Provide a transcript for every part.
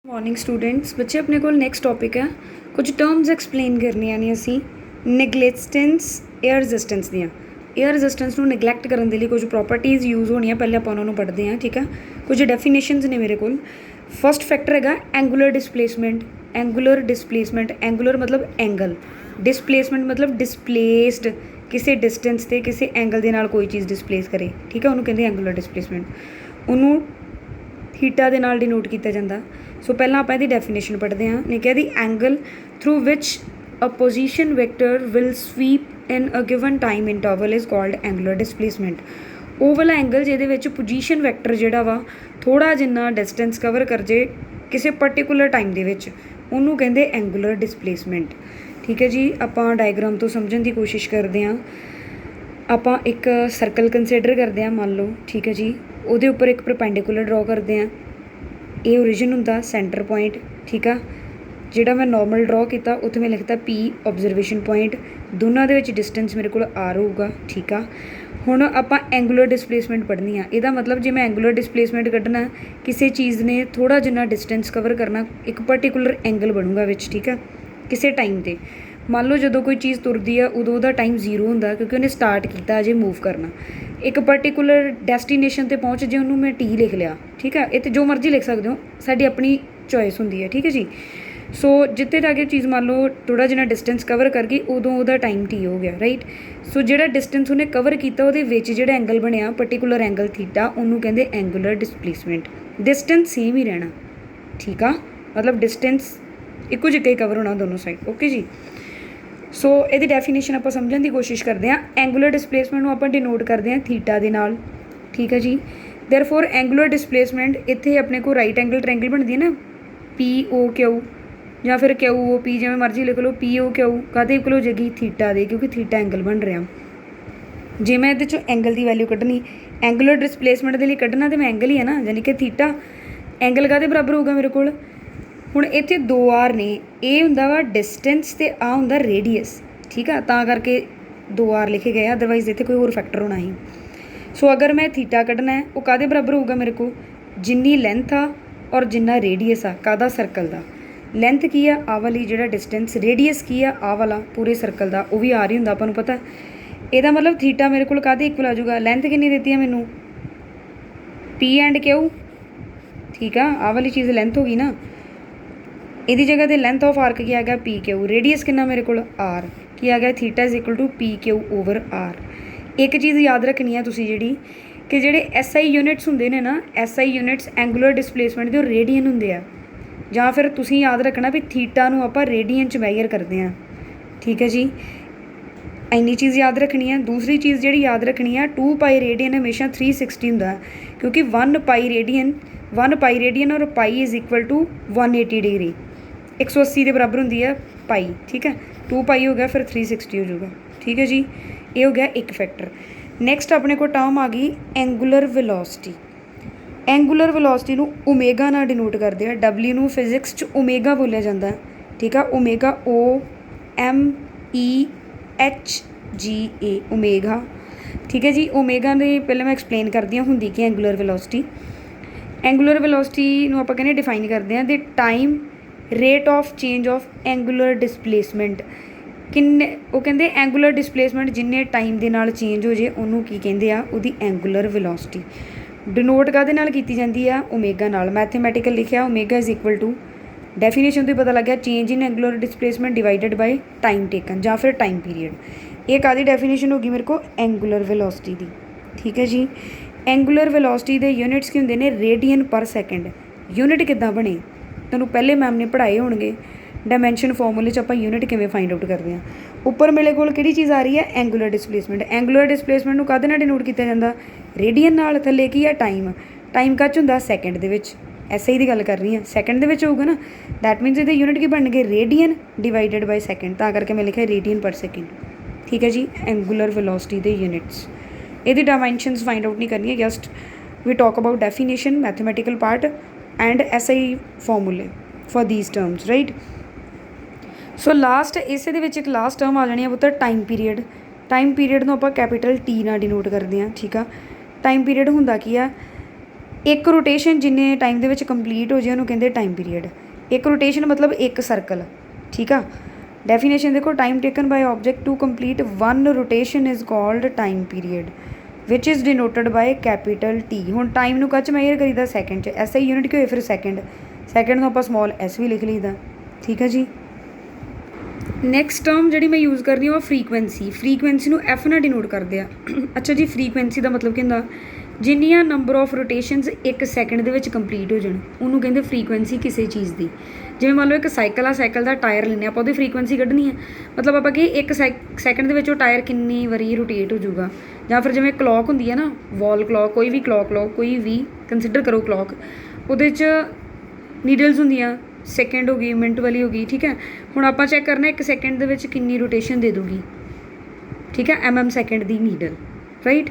Morning students बच्चे अपने को नैक्सट टॉपिक है कुछ टर्म्स एक्सप्लेन करनियां ने असी निगलैक्टेंस एयर रेजिस्टेंस दियाँ एयर रेजिस्टेंस ਨੂੰ ਨਿਗਲੈਕਟ ਕਰਨ ਦੇ ਲਈ ਕੁਝ ਪ੍ਰੋਪਰਟੀਜ਼ ਯੂਜ਼ ਹੋਣੀਆਂ ਪਹਿਲੇ ਆਪਾਂ ਉਹਨਾਂ ਨੂੰ ਪੜ੍ਹਦੇ ਹਾਂ ਠੀਕ ਹੈ ਕੁਝ ਡੈਫੀਨੇਸ਼ਨਸ ਨੇ ਮੇਰੇ ਕੋਲ ਫਸਟ ਫੈਕਟਰ ਹੈਗਾ ਐਂਗੂਲਰ ਡਿਸਪਲੇਸਮੈਂਟ ਐਂਗੂਲਰ ਮਤਲਬ ਐਂਗਲ ਡਿਸਪਲੇਸਮੈਂਟ ਮਤਲਬ ਡਿਸਪਲੇਸਡ ਕਿਸੇ ਡਿਸਟੈਂਸ ਤੇ ਕਿਸੇ ਐਂਗਲ ਦੇ ਨਾਲ ਕੋਈ ਚੀਜ਼ ਡਿਸਪਲੇਸ ਕਰੇ ਠੀਕ ਹੈ ਉਹਨੂੰ ਕਹਿੰਦੇ ਐਂਗੂਲਰ ਡਿਸਪਲੇਸਮੈਂਟ ਉਹਨੂੰ ਥੀਟਾ ਦੇ ਨਾਲ ਡਿਨੋਟ ਕੀਤਾ ਜਾਂਦਾ ਸੋ ਪਹਿਲਾਂ ਆਪਾਂ ਇਹਦੀ ਡੈਫੀਨੇਸ਼ਨ ਪੜ੍ਹਦੇ ਹਾਂ ਨੇ ਕਿਹਾ ਦੀ angle through which a position vector will sweep in a given time interval is called angular displacement ਉਹ ਵਾਲਾ ਐਂਗਲ ਜਿਹਦੇ ਵਿੱਚ ਪੋਜੀਸ਼ਨ ਵੈਕਟਰ ਜਿਹੜਾ ਵਾ ਥੋੜ੍ਹਾ ਜਿੰਨਾ ਡਿਸਟੈਂਸ ਕਵਰ ਕਰ ਜੇ ਕਿਸੇ ਪਰਟੀਕੂਲਰ ਟਾਈਮ ਦੇ ਵਿੱਚ ਉਹਨੂੰ ਕਹਿੰਦੇ ਐਂਗੂਲਰ ਡਿਸਪਲੇਸਮੈਂਟ ਠੀਕ ਹੈ ਜੀ ਆਪਾਂ ਡਾਇਗਰਾਮ ਤੋਂ ਸਮਝਣ ਦੀ ਕੋਸ਼ਿਸ਼ ਕਰਦੇ ਹਾਂ ਆਪਾਂ ਇੱਕ ਸਰਕਲ ਕੰਸੀਡਰ ਕਰਦੇ ਹਾਂ ਮੰਨ ਲਓ ਠੀਕ ਹੈ ਜੀ ਉਹਦੇ ਉੱਪਰ ਇੱਕ ਪਰਪੈਂਡੀਕੂਲਰ ਡਰਾ ਕਰਦੇ ਹਾਂ ਇਹ ਓਰੀਜਨ ਹੁੰਦਾ ਸੈਂਟਰ ਪੁਆਇੰਟ ਠੀਕ ਆ ਜਿਹੜਾ ਮੈਂ ਨੋਰਮਲ ਡਰਾ ਕੀਤਾ ਉੱਥੇ ਮੈਂ ਲਿਖਤਾ P ਓਬਜ਼ਰਵੇਸ਼ਨ ਪੁਆਇੰਟ ਦੋਨਾਂ ਦੇ ਵਿੱਚ ਡਿਸਟੈਂਸ ਮੇਰੇ ਕੋਲ R ਹੋਊਗਾ ਠੀਕ ਆ ਹੁਣ ਆਪਾਂ ਐਂਗੂਲਰ ਡਿਸਪਲੇਸਮੈਂਟ ਪੜ੍ਹਨੀ ਆ ਇਹਦਾ ਮਤਲਬ ਜੇ ਮੈਂ ਐਂਗੂਲਰ ਡਿਸਪਲੇਸਮੈਂਟ ਕੱਢਣਾ ਕਿਸੇ ਚੀਜ਼ ਨੇ ਥੋੜ੍ਹਾ ਜਿੰਨਾ ਡਿਸਟੈਂਸ ਕਵਰ ਕਰਨਾ ਇੱਕ ਪਰਟੀਕੂਲਰ ਐਂਗਲ ਬਣੂਗਾ ਵਿੱਚ ਠੀਕ ਆ ਕਿਸੇ ਟਾਈਮ 'ਤੇ ਮੰਨ ਲਓ ਜਦੋਂ ਕੋਈ ਚੀਜ਼ ਤੁਰਦੀ ਆ ਉਦੋਂ ਉਹਦਾ ਟਾਈਮ 0 ਹੁੰਦਾ ਕਿਉਂਕਿ ਉਹਨੇ ਸਟਾਰਟ ਕੀਤਾ ਅਜੇ ਮੂਵ ਕਰਨਾ ਇੱਕ ਪਰਟੀਕੂਲਰ ਡੈਸਟੀਨੇਸ਼ਨ 'ਤੇ ਪਹੁੰਚ ਜੇ ਉਹਨੂੰ ਮੈਂ T ਲਿਖ ਲਿਆ ਠੀਕ ਆ ਇਹ 'ਤੇ ਜੋ ਮਰਜ਼ੀ ਲਿਖ ਸਕਦੇ ਹੋ ਸਾਡੀ ਆਪਣੀ ਚੋਇਸ ਹੁੰਦੀ ਹੈ ਠੀਕ ਹੈ ਜੀ ਸੋ ਜਿੱਥੇ ਜਾ ਕੇ ਚੀਜ਼ ਮੰਨ ਲਓ ਥੋੜ੍ਹਾ ਜਿਹਾ ਡਿਸਟੈਂਸ ਕਵਰ ਕਰ ਗਈ ਉਦੋਂ ਉਹਦਾ ਟਾਈਮ T ਹੋ ਗਿਆ ਰਾਈਟ ਸੋ ਜਿਹੜਾ ਡਿਸਟੈਂਸ ਉਹਨੇ ਕਵਰ ਕੀਤਾ ਉਹਦੇ ਵਿੱਚ ਜਿਹੜਾ ਐਂਗਲ ਬਣਿਆ ਪਰਟੀਕੂਲਰ ਐਂਗਲ ਥੀਟਾ ਉਹਨੂੰ ਕਹਿੰਦੇ ਐਂਗੂਲਰ ਡਿਸਪਲੇਸਮੈਂਟ ਡਿਸਟੈਂਸ ਸੇਮ ਹੀ ਰਹਿਣਾ ਠੀਕ ਆ ਮਤਲਬ ਡਿਸਟੈਂਸ ਇੱਕੋ ਜਿਹਾ ਹੀ ਕਵਰ ਹੋਣਾ ਦੋਨੋਂ ਸਾਈਡ ਓਕੇ ਜੀ ਸੋ ਇਹਦੀ ਡੈਫੀਨੇਸ਼ਨ ਆਪਾਂ ਸਮਝਣ ਦੀ ਕੋਸ਼ਿਸ਼ ਕਰਦੇ ਹਾਂ ਐਂਗੂਲਰ ਡਿਸਪਲੇਸਮੈਂਟ ਨੂੰ ਆਪਾਂ ਡਿਨੋਟ ਕਰਦੇ ਹਾਂ ਥੀਟਾ ਦੇ ਨਾਲ ਠੀਕ ਹੈ ਜੀ ਦੇਅਰਫੋਰ ਐਂਗੂਲਰ ਡਿਸਪਲੇਸਮੈਂਟ ਇੱਥੇ ਆਪਣੇ ਕੋਲ ਰਾਈਟ ਐਂਗਲ ਟ੍ਰਾਇੰਗਲ ਬਣਦੀ ਹੈ ਨਾ POQ ਜਾਂ ਫਿਰ QOP ਜਿਵੇਂ ਮਰਜ਼ੀ ਲਿਖ ਲਓ POQ ਕਾਹਦੇ ਇਕੁਅਲ ਹੋ ਜਾਏਗੀ ਥੀਟਾ ਦੇ ਕਿਉਂਕਿ ਥੀਟਾ ਐਂਗਲ ਬਣ ਰਿਹਾ ਜੇ ਮੈਂ ਇਹਦੇ 'ਚੋਂ ਐਂਗਲ ਦੀ ਵੈਲਿਊ ਕੱਢਣੀ ਐਂਗੂਲਰ ਡਿਸਪਲੇਸਮੈਂਟ ਦੇ ਲਈ ਕੱਢਣਾ ਤਾਂ ਮੈਂ ਐਂਗਲ ਹੀ ਹੈ ਨਾ ਯਾਨੀ ਕਿ ਥੀਟਾ ਐਂਗਲ ਕਾਹਦੇ ਬਰਾਬਰ ਹੋਊਗਾ ਮੇਰੇ ਕੋਲ ਹੁਣ ਇੱਥੇ 2 R ਨੇ ਇਹ ਹੁੰਦਾ ਵਾ ਡਿਸਟੈਂਸ ਅਤੇ ਆਹ ਹੁੰਦਾ ਰੇਡੀਅਸ ਠੀਕ ਆ ਤਾਂ ਕਰਕੇ 2 R ਲਿਖੇ ਗਏ ਅਦਰਵਾਈਜ਼ ਇੱਥੇ ਕੋਈ ਹੋਰ ਫੈਕਟਰ ਹੋਣਾ ਸੀ ਸੋ ਅਗਰ ਮੈਂ ਥੀਟਾ ਕੱਢਣਾ ਹੈ ਉਹ ਕਾਹਦੇ ਬਰਾਬਰ ਹੋਊਗਾ ਮੇਰੇ ਕੋਲ ਜਿੰਨੀ ਲੈਂਥ ਆ ਔਰ ਜਿੰਨਾ ਰੇਡੀਅਸ ਆ ਕਾਹਦਾ ਸਰਕਲ ਦਾ ਲੈਂਥ ਕੀ ਆ ਆਹ ਵਾਲੀ ਜਿਹੜਾ ਡਿਸਟੈਂਸ ਰੇਡੀਅਸ ਕੀ ਆ ਆਹ ਵਾਲਾ ਪੂਰੇ ਸਰਕਲ ਦਾ ਉਹ ਵੀ R ਹੀ ਹੁੰਦਾ ਆਪਾਂ ਨੂੰ ਪਤਾ ਇਹਦਾ ਮਤਲਬ ਥੀਟਾ ਮੇਰੇ ਕੋਲ ਕਾਹਦੇ ਇਕੁਅਲ ਆ ਜਾਊਗਾ ਲੈਂਥ ਕਿੰਨੀ ਦਿੱਤੀ ਆ ਮੈਨੂੰ P ਐਂਡ Q ਠੀਕ ਆ ਆਹ ਵਾਲੀ ਚੀਜ਼ ਲੈਂਥ ਹੋ ਗਈ ਨਾ ਇਹਦੀ ਜਗ੍ਹਾ 'ਤੇ ਲੈਂਥ ਆਫ ਆਰਕ ਕੀ ਆ ਗਿਆ PQ ਰੇਡੀਅਸ ਕਿੰਨਾ ਮੇਰੇ ਕੋਲ R ਕੀ ਆ ਗਿਆ theta is equal to PQ over R ਇੱਕ ਚੀਜ਼ ਯਾਦ ਰੱਖਣੀ ਆ ਤੁਸੀਂ ਜਿਹੜੀ ਕਿ ਜਿਹੜੇ SI ਯੂਨਿਟਸ ਹੁੰਦੇ ਨੇ ਨਾ SI ਯੂਨਿਟਸ ਐਂਗੂਲਰ ਡਿਸਪਲੇਸਮੈਂਟ ਦੇ ਉਹ ਰੇਡੀਅਨ ਹੁੰਦੇ ਆ ਜਾਂ ਫਿਰ ਤੁਸੀਂ ਯਾਦ ਰੱਖਣਾ ਵੀ ਥੀਟਾ ਨੂੰ ਆਪਾਂ ਰੇਡੀਅਨ 'ਚ ਮੈਜ਼ਰ ਕਰਦੇ ਹਾਂ ਠੀਕ ਹੈ ਜੀ ਇੰਨੀ ਚੀਜ਼ ਯਾਦ ਰੱਖਣੀ ਹੈ ਦੂਸਰੀ ਚੀਜ਼ ਜਿਹੜੀ ਯਾਦ ਰੱਖਣੀ ਆ 2 ਪਾਈ ਰੇਡੀਅਨ ਹਮੇਸ਼ਾ 360 ਹੁੰਦਾ ਕਿਉਂਕਿ 1 ਪਾਈ ਰੇਡੀਅਨ ਔਰ ਪਾਈ ਇਜ਼ ਇਕੁਅਲ ਟੂ 180 ਡਿਗਰੀ 180 ਦੇ ਬਰਾਬਰ ਹੁੰਦੀ ਹੈ ਪਾਈ ਠੀਕ ਹੈ 2 ਪਾਈ ਹੋ ਗਿਆ ਫਿਰ 360 ਹੋ ਜਾਊਗਾ ਠੀਕ ਹੈ ਜੀ ਇਹ ਹੋ ਗਿਆ ਇੱਕ ਫੈਕਟਰ ਨੈਕਸਟ ਆਪਣੇ ਕੋਲ ਟਰਮ ਆ ਗਈ ਐਂਗੂਲਰ ਵੈਲੋਸਿਟੀ ਐਂਗੂਲਰ ਵੈਲੋਸਿਟੀ ਨੂੰ ਓਮੇਗਾ ਨਾਲ ਡਿਨੋਟ ਕਰਦੇ ਆ W ਨੂੰ ਫਿਜ਼ਿਕਸ 'ਚ ਓਮੇਗਾ ਬੋਲਿਆ ਜਾਂਦਾ ਠੀਕ ਆ ਓਮੇਗਾ OMEHGA ਓਮੇਗਾ ਠੀਕ ਹੈ ਜੀ ਓਮੇਗਾ ਦੇ ਪਹਿਲਾਂ ਮੈਂ ਐਕਸਪਲੇਨ ਕਰਦੀ ਹਾਂ ਹੁੰਦੀ ਕਿ ਐਂਗੂਲਰ ਵੈਲੋਸਿਟੀ ਨੂੰ ਆਪਾਂ ਕਹਿੰਦੇ ਡਿਫਾਈਨ ਕਰਦੇ ਹਾਂ the time rate of change of angular displacement ਕਿੰਨੇ ਉਹ ਕਹਿੰਦੇ ਐਂਗੂਲਰ ਡਿਸਪਲੇਸਮੈਂਟ ਜਿੰਨੇ ਟਾਈਮ ਦੇ ਨਾਲ ਚੇਂਜ ਹੋ ਜੇ ਉਹਨੂੰ ਕੀ ਕਹਿੰਦੇ ਆ ਉਹਦੀ ਐਂਗੂਲਰ ਵੈਲੋਸਿਟੀ ਡਿਨੋਟ ਕਾਹਦੇ ਨਾਲ ਕੀਤੀ ਜਾਂਦੀ ਆ ਓਮੇਗਾ ਨਾਲ ਮੈਥਮੈਟੀਕਲ ਲਿਖਿਆ omega is equal to definition ਤੋਂ ਹੀ ਪਤਾ ਲੱਗਿਆ change in angular displacement divided by time taken ਜਾਂ ਫਿਰ ਟਾਈਮ ਪੀਰੀਅਡ ਇਹ ਕਾਹਦੀ ਡੈਫੀਨੇਸ਼ਨ ਹੋ ਗਈ ਮੇਰੇ ਕੋਲ ਐਂਗੂਲਰ ਵੈਲੋਸਿਟੀ ਦੀ ਠੀਕ ਹੈ ਜੀ ਐਂਗੂਲਰ ਵੈਲੋਸਿਟੀ ਦੇ ਯੂਨਿਟਸ ਕੀ ਹੁੰਦੇ ਨੇ ਰੇਡੀਅਨ ਪਰ ਸੈਕਿੰਡ ਯੂਨਿਟ ਕਿੱਦਾਂ ਬਣੇ ਤੁਹਾਨੂੰ ਪਹਿਲੇ ਮੈਮ ਨੇ ਪੜ੍ਹਾਏ ਹੋਣਗੇ ਡਾਇਮੈਂਸ਼ਨ ਫਾਰਮੂਲੇ 'ਚ ਆਪਾਂ ਯੂਨਿਟ ਕਿਵੇਂ ਫਾਈਂਡ ਆਊਟ ਕਰਦੇ ਹਾਂ ਉੱਪਰ ਮੇਰੇ ਕੋਲ ਕਿਹੜੀ ਚੀਜ਼ ਆ ਰਹੀ ਹੈ ਐਂਗੂਲਰ ਡਿਸਪਲੇਸਮੈਂਟ ਨੂੰ ਕਾਹਦੇ ਨਾਲ ਡਿਨੋਟ ਕੀਤਾ ਜਾਂਦਾ ਰੇਡੀਅਨ ਨਾਲ ਥੱਲੇ ਕੀ ਆ ਟਾਈਮ ਕੱਚ ਹੁੰਦਾ ਸੈਕਿੰਡ ਦੇ ਵਿੱਚ SI ਦੀ ਗੱਲ ਕਰ ਰਹੀ ਹਾਂ ਸੈਕਿੰਡ ਦੇ ਵਿੱਚ ਹੋਊਗਾ ਨਾ ਦੈਟ ਮੀਨਸ ਇਹਦੇ ਯੂਨਿਟ ਕੀ ਬਣ ਗਏ ਰੇਡੀਅਨ ਡਿਵਾਈਡਡ ਬਾਈ ਸੈਕਿੰਡ ਤਾਂ ਕਰਕੇ ਮੈਂ ਲਿਖਿਆ ਰੇਡੀਅਨ ਪਰ ਸੈਕਿੰਡ ਠੀਕ ਹੈ ਜੀ ਐਂਗੂਲਰ ਵੈਲੋਸਿਟੀ ਦੇ ਯੂਨਿਟਸ ਇਹਦੀ ਡਾਇਮੈਂਸ਼ਨਸ ਫਾਈਂਡ ਆਊਟ ਨਹੀਂ ਕਰਨੀ ਹੈ just we talk about definition mathematical part and SI ਫਾਰਮੂਲੇ for these terms right so last ਇਸੇ ਦੇ ਵਿੱਚ ਇੱਕ ਲਾਸਟ ਟਰਮ ਆ ਜਾਣੀ ਆ ਪੁੱਤਰ ਟਾਈਮ ਪੀਰੀਅਡ ਨੂੰ ਆਪਾਂ ਕੈਪੀਟਲ T ਨਾਲ ਡਿਨੋਟ ਕਰਦੇ ਹਾਂ ਠੀਕ ਆ ਟਾਈਮ ਪੀਰੀਅਡ ਹੁੰਦਾ ਕੀ ਆ ਇੱਕ ਰੋਟੇਸ਼ਨ ਜਿੰਨੇ ਟਾਈਮ ਦੇ ਵਿੱਚ ਕੰਪਲੀਟ ਹੋ ਜਾਏ ਉਹਨੂੰ ਕਹਿੰਦੇ ਟਾਈਮ ਪੀਰੀਅਡ। ਇੱਕ ਰੋਟੇਸ਼ਨ ਮਤਲਬ ਇੱਕ ਸਰਕਲ, ਠੀਕ ਆ। ਡੈਫੀਨੇਸ਼ਨ ਦੇਖੋ, time taken by object to complete one rotation is called time period which is denoted by capital T. ਹੁਣ ਟਾਈਮ ਨੂੰ ਕੱਚ ਮੇਜਰ ਕਰੀਦਾ ਸੈਕਿੰਡ 'ਚ, ਐਸਾ ਯੂਨਿਟ ਕੀ ਹੋਏ ਫਿਰ ਸੈਕਿੰਡ ਨੂੰ ਆਪਾਂ ਸਮੋਲ ਐਸ ਵੀ ਲਿਖ ਲਈਦਾ, ਠੀਕ ਹੈ ਜੀ। ਨੈਕਸਟ ਟਰਮ ਜਿਹੜੀ ਮੈਂ ਯੂਜ਼ ਕਰਦੀ ਹਾਂ ਉਹ ਫਰੀਕੁਐਂਸੀ ਨੂੰ ਐਫ ਨਾਲ ਡਿਨੋਟ ਕਰਦੇ ਆ। ਅੱਛਾ ਜੀ, ਫਰੀਕੁਐਂਸੀ ਦਾ ਮਤਲਬ ਕੀ ਹੁੰਦਾ, ਜਿੰਨੀਆਂ ਨੰਬਰ ਆਫ ਰੋਟੇਸ਼ਨਸ ਇੱਕ ਸੈਕਿੰਡ ਦੇ ਵਿੱਚ ਕੰਪਲੀਟ ਹੋ ਜਾਣ ਉਹਨੂੰ ਕਹਿੰਦੇ ਫਰੀਕੁਐਂਸੀ ਕਿਸੇ ਚੀਜ਼ ਦੀ। ਜਿਵੇਂ ਮੰਨ ਲਓ ਇੱਕ ਸਾਈਕਲ ਆ, ਸਾਈਕਲ ਦਾ ਟਾਇਰ ਲੈਂਦੇ ਆਪਾਂ, ਉਹਦੀ ਫਰੀਕੁਐਂਸੀ ਕੱਢਣੀ ਹੈ, ਮਤਲਬ ਆਪਾਂ ਕਿ ਇੱਕ ਸੈਕਿੰਡ ਦੇ ਵਿੱਚ ਉਹ ਟਾਇਰ ਕਿੰਨੀ ਵਾਰੀ ਰੋਟੇਟ ਹੋ ਜਾਊਗਾ। ਜਾਂ ਫਿਰ ਜਿਵੇਂ ਕਲੋਕ ਹੁੰਦੀ ਹੈ ਨਾ, ਵਾਲ ਕਲੋਕ, ਕੋਈ ਵੀ ਕਲੋਕ ਕੋਈ ਵੀ ਕੰਸੀਡਰ ਕਰੋ ਕਲੋਕ, ਉਹਦੇ 'ਚ ਨੀਡਲਸ ਹੁੰਦੀਆਂ, ਸੈਕਿੰਡ ਹੋ ਗਈ, ਮਿੰਟ ਵਾਲੀ ਹੋ ਗਈ, ਠੀਕ ਹੈ। ਹੁਣ ਆਪਾਂ ਚੈੱਕ ਕਰਨਾ ਇੱਕ ਸੈਕਿੰਡ ਦੇ ਵਿੱਚ ਕਿੰਨੀ ਰੋਟੇਸ਼ਨ ਦੇ ਦੂਗੀ, ਠੀਕ ਹੈ, ਸੈਕਿੰਡ ਦੀ ਨੀਡਲ, ਰਾਈਟ।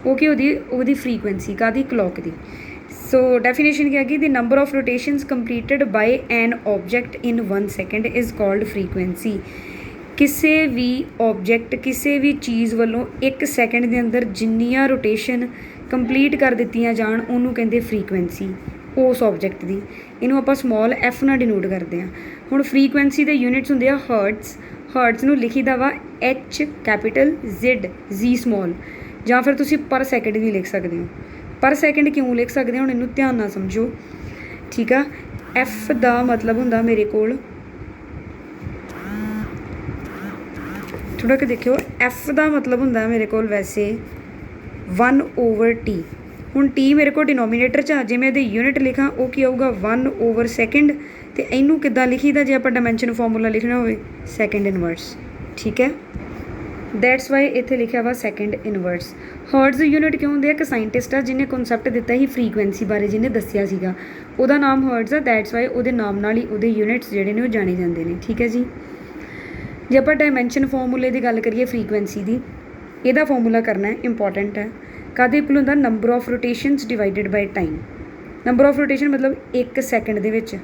ਉਹ ਕੀ ਉਹਦੀ ਫਰੀਕੁਐਂਸੀ ਕਾਹਦੀ, ਕਲੋਕ ਦੀ। ਸੋ ਡੈਫੀਨੇਸ਼ਨ ਕੀ ਹੈਗੀ, the number of rotations completed by an object ਇਨ 1 ਸੈਕਿੰਡ ਇਜ਼ ਕਾਲਡ ਫਰੀਕੁਐਂਸੀ। ਕਿਸੇ ਵੀ ऑब्जेक्ट ਕਿਸੇ ਵੀ ਚੀਜ਼ ਵੱਲੋਂ ਇੱਕ ਸੈਕਿੰਡ ਦੇ ਅੰਦਰ ਜਿੰਨੀਆਂ ਰੋਟੇਸ਼ਨ ਕੰਪਲੀਟ ਕਰ ਦਿੱਤੀਆਂ ਜਾਣ ਉਹਨੂੰ ਕਹਿੰਦੇ ਫਰੀਕੁਐਂਸੀ, ਉਸ ऑब्जेक्ट ਦੀ। ਇਹਨੂੰ ਆਪਾਂ ਸਮੋਲ ਐਫ ਨਾਲ ਡਿਨੋਟ ਕਰਦੇ ਹਾਂ। ਹੁਣ ਫਰੀਕੁਐਂਸੀ ਦੇ ਯੂਨਿਟਸ ਹੁੰਦੇ ਆ ਹਰਟਸ ਨੂੰ ਲਿਖੀਦਾ ਵਾ ਐਚ ਕੈਪੀਟਲ, ਜੀ ਸਮੋਲ, ਜਾਂ ਫਿਰ ਤੁਸੀਂ ਪਰ ਸੈਕਿੰਡ ਵੀ ਲਿਖ ਸਕਦੇ ਹੋ। ਪਰ ਸੈਕਿੰਡ ਕਿਉਂ ਲਿਖ ਸਕਦੇ ਹੋ, ਹੁਣ ਇਹਨੂੰ ਧਿਆਨ ਨਾਲ ਸਮਝੋ, ਠੀਕ ਆ। ਐਫ ਦਾ ਮਤਲਬ ਹੁੰਦਾ ਮੇਰੇ ਕੋਲ, ਥੋੜ੍ਹਾ ਕਿ ਦੇਖਿਓ, ਐਫ ਦਾ ਮਤਲਬ ਹੁੰਦਾ ਮੇਰੇ ਕੋਲ ਵੈਸੇ 1/t। ਹੁਣ ਟੀ ਮੇਰੇ ਕੋਲ ਡਿਨੋਮੀਨੇਟਰ 'ਚ ਆ, ਜੇ ਮੈਂ ਇਹਦੇ ਯੂਨਿਟ ਲਿਖਾਂ ਉਹ ਕੀ ਆਊਗਾ 1/ਸੈਕਿੰਡ। ਅਤੇ ਇਹਨੂੰ ਕਿੱਦਾਂ ਲਿਖੀਦਾ ਜੇ ਆਪਾਂ ਡਾਇਮੈਂਸ਼ਨ ਫਾਰਮੂਲਾ ਲਿਖਣਾ ਹੋਵੇ, ਸੈਕਿੰਡ ਇਨਵਰਸ, ਠੀਕ ਹੈ। ਦੈਟਸ ਵਾਈ ਇੱਥੇ ਲਿਖਿਆ ਵਾ ਸੈਕਿੰਡ ਇਨਵਰਸ। ਹਰਟਜ਼ ਯੂਨਿਟ ਕਿਉਂ ਹੁੰਦੇ ਆ, ਇੱਕ ਸਾਇੰਟਿਸਟ ਆ ਜਿਹਨੇ ਕਨਸੈਪਟ ਦਿੱਤਾ ਸੀ ਫਰੀਕੁਐਂਸੀ ਬਾਰੇ, ਜਿਹਨੇ ਦੱਸਿਆ ਸੀਗਾ, ਉਹਦਾ ਨਾਮ ਹਰਟਜ਼ ਆ। ਦੈਟਸ ਵਾਈ ਉਹਦੇ ਨਾਮ ਨਾਲ ਹੀ ਉਹਦੇ ਯੂਨਿਟਸ ਜਿਹੜੇ ਨੇ ਉਹ ਜਾਣੇ ਜਾਂਦੇ ਨੇ, ਠੀਕ ਹੈ ਜੀ। ਜੇ ਆਪਾਂ ਡਾਇਮੈਂਸ਼ਨ ਫਾਰਮੂਲੇ ਦੀ ਗੱਲ ਕਰੀਏ ਫਰੀਕੁਐਂਸੀ ਦੀ, ਇਹਦਾ ਫਾਰਮੂਲਾ ਕਰਨਾ ਹੈ, ਇੰਪੋਰਟੈਂਟ ਹੈ। ਕਾਹਦੇ ਇਕੁਅਲ ਹੁੰਦਾ, number of rotations divided by time. Number of rotation ਮਤਲਬ ਇੱਕ ਸੈਕਿੰਡ ਦੇ ਵਿੱਚ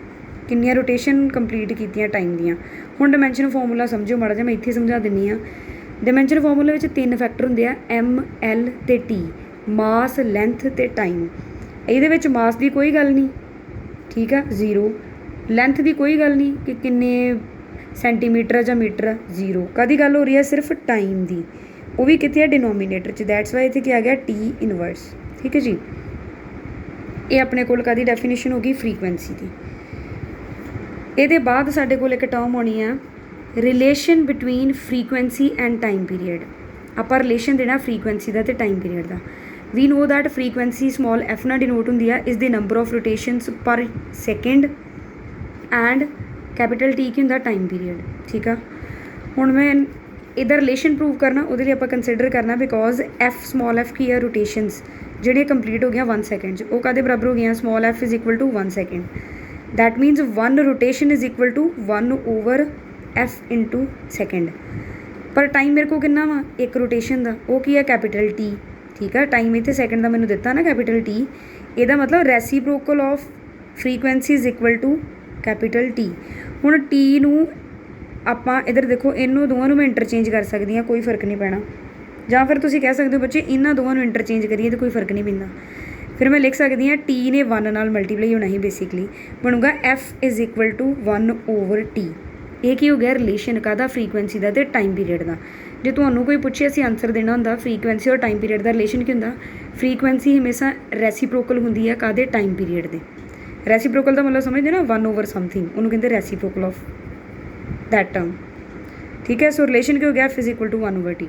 ਕਿੰਨੀਆਂ ਰੋਟੇਸ਼ਨ ਕੰਪਲੀਟ ਕੀਤੀਆਂ ਟਾਈਮ ਦੀਆਂ। ਹੁਣ ਡਾਇਮੈਂਸ਼ਨ ਫਾਰਮੂਲਾ ਸਮਝੋ ਮਾੜਾ ਜਿਹਾ, ਮੈਂ ਇੱਥੇ ਸਮਝਾ ਦਿੰਦੀ ਹਾਂ। ਡਾਇਮੈਂਸ਼ਨ ਫਾਰਮੂਲੇ ਵਿੱਚ 3 ਫੈਕਟਰ ਹੁੰਦੇ ਆ, ਐਮ, ਐਲ ਅਤੇ ਟੀ, ਮਾਸ, ਲੈਂਥ ਅਤੇ ਟਾਈਮ। ਇਹਦੇ ਵਿੱਚ ਮਾਸ ਦੀ ਕੋਈ ਗੱਲ ਨਹੀਂ, ਠੀਕ ਆ, 0। ਲੈਂਥ ਦੀ ਕੋਈ ਗੱਲ ਨਹੀਂ ਕਿ ਕਿੰਨੇ ਸੈਂਟੀਮੀਟਰ ਜਾਂ ਮੀਟਰ, 0। ਕਾਹਦੀ ਗੱਲ ਹੋ ਰਹੀ ਹੈ, ਸਿਰਫ ਟਾਈਮ ਦੀ, ਉਹ ਵੀ ਕਿੱਥੇ ਆ, ਡਿਨੋਮੀਨੇਟਰ 'ਚ। ਦੈਟਸ ਵਾਈ ਇੱਥੇ ਕੀ ਆ ਗਿਆ, ਟੀ ਇਨਵਰਸ, ਠੀਕ ਹੈ ਜੀ। ਇਹ ਆਪਣੇ ਕੋਲ ਕਾਹਦੀ ਡੈਫੀਨੇਸ਼ਨ ਹੋ ਗਈ, ਫਰੀਕੁਐਂਸੀ ਦੀ। ਇਹਦੇ ਬਾਅਦ ਸਾਡੇ ਕੋਲ ਇੱਕ ਟਰਮ ਹੋਣੀ ਆ, relation between frequency and time period. ਆਪਾਂ ਰਿਲੇਸ਼ਨ ਦੇਣਾ ਫਰੀਕੁਐਂਸੀ ਦਾ ਅਤੇ ਟਾਈਮ ਪੀਰੀਅਡ ਦਾ। We know that frequency small F ਨਾਲ ਡਿਨੋਟ ਹੁੰਦੀ ਆ, ਇਸ ਦੀ number of rotations per second, and capital T ਕੀ ਹੁੰਦਾ, ਟਾਈਮ ਪੀਰੀਅਡ, ਠੀਕ ਆ। ਹੁਣ ਮੈਂ ਇਹਦਾ ਰਿਲੇਸ਼ਨ ਪ੍ਰੂਵ ਕਰਨਾ, ਉਹਦੇ ਲਈ ਆਪਾਂ ਕੰਸੀਡਰ ਕਰਨਾ ਬਿਕੋਜ਼ ਐਫ ਸਮੋਲ ਐਫ ਕੀ ਆ, ਰੋਟੇਸ਼ਨਸ ਜਿਹੜੀਆਂ ਕੰਪਲੀਟ ਹੋ ਗਈਆਂ 1 ਸੈਕਿੰਡ 'ਚ, ਉਹ ਕਾਹਦੇ ਬਰਾਬਰ ਹੋ ਗਈਆਂ, small F is equal to 1 second. That means 1 rotation is equal to 1/f into second. ਪਰ ਟਾਈਮ ਮੇਰੇ ਕੋਲ ਕਿੰਨਾ ਵਾ, ਇੱਕ ਰੋਟੇਸ਼ਨ ਦਾ, ਉਹ ਕੀ ਹੈ, ਕੈਪੀਟਲ ਟੀ, ਠੀਕ ਆ। ਟਾਈਮ ਇੱਥੇ ਸੈਕਿੰਡ ਦਾ ਮੈਨੂੰ ਦਿੱਤਾ ਨਾ, ਕੈਪੀਟਲ ਟੀ। ਇਹਦਾ ਮਤਲਬ reciprocal of frequency is equal to capital T. ਹੁਣ ਟੀ ਨੂੰ ਆਪਾਂ ਇੱਧਰ ਦੇਖੋ, ਇਹਨੂੰ ਦੋਵਾਂ ਨੂੰ ਮੈਂ ਇੰਟਰਚੇਂਜ ਕਰ ਸਕਦੀ ਹਾਂ, ਕੋਈ ਫਰਕ ਨਹੀਂ ਪੈਣਾ। ਜਾਂ ਫਿਰ ਤੁਸੀਂ ਕਹਿ ਸਕਦੇ ਹੋ ਬੱਚੇ ਇਹਨਾਂ ਦੋਵਾਂ ਨੂੰ ਇੰਟਰਚੇਂਜ ਕਰੀਏ ਤਾਂ ਕੋਈ ਫਰਕ ਨਹੀਂ ਪੈਂਦਾ। ਫਿਰ ਮੈਂ ਲਿਖ ਸਕਦੀ ਹਾਂ ਟੀ ਨੇ 1 ਨਾਲ ਮਲਟੀਪਲਾਈ ਹੋਣਾ ਹੀ, ਬੇਸਿਕਲੀ ਬਣੂਗਾ F is equal to 1/t। ਇਹ ਕੀ ਹੋ ਗਿਆ, ਰਿਲੇਸ਼ਨ ਕਾਹਦਾ, ਫਰੀਕੁਐਂਸੀ ਦਾ ਅਤੇ ਟਾਈਮ ਪੀਰੀਅਡ ਦਾ। ਜੇ ਤੁਹਾਨੂੰ ਕੋਈ ਪੁੱਛੇ ਅਸੀਂ ਆਨਸਰ ਦੇਣਾ ਹੁੰਦਾ, ਫਰੀਕੁਐਂਸੀ ਔਰ ਟਾਈਮ ਪੀਰੀਅਡ ਦਾ ਰਿਲੇਸ਼ਨ ਕੀ ਹੁੰਦਾ, ਫਰੀਕੁਐਂਸੀ ਹਮੇਸ਼ਾ ਰੈਸੀਪ੍ਰੋਕਲ ਹੁੰਦੀ ਹੈ ਕਾਹਦੇ, ਟਾਈਮ ਪੀਰੀਅਡ ਦੇ। ਰੈਸੀਪ੍ਰੋਕਲ ਦਾ ਮਤਲਬ ਸਮਝਦੇ ਨਾ, 1/ਸਮਥਿੰਗ, ਉਹਨੂੰ ਕਹਿੰਦੇ ਰੈਸੀਪ੍ਰੋਕਲ ਆਫ ਦੈਟ ਟਰਮ, ਠੀਕ ਹੈ। ਸੋ ਰਿਲੇਸ਼ਨ ਕੀ ਹੋ ਗਿਆ, F is equal to 1/t।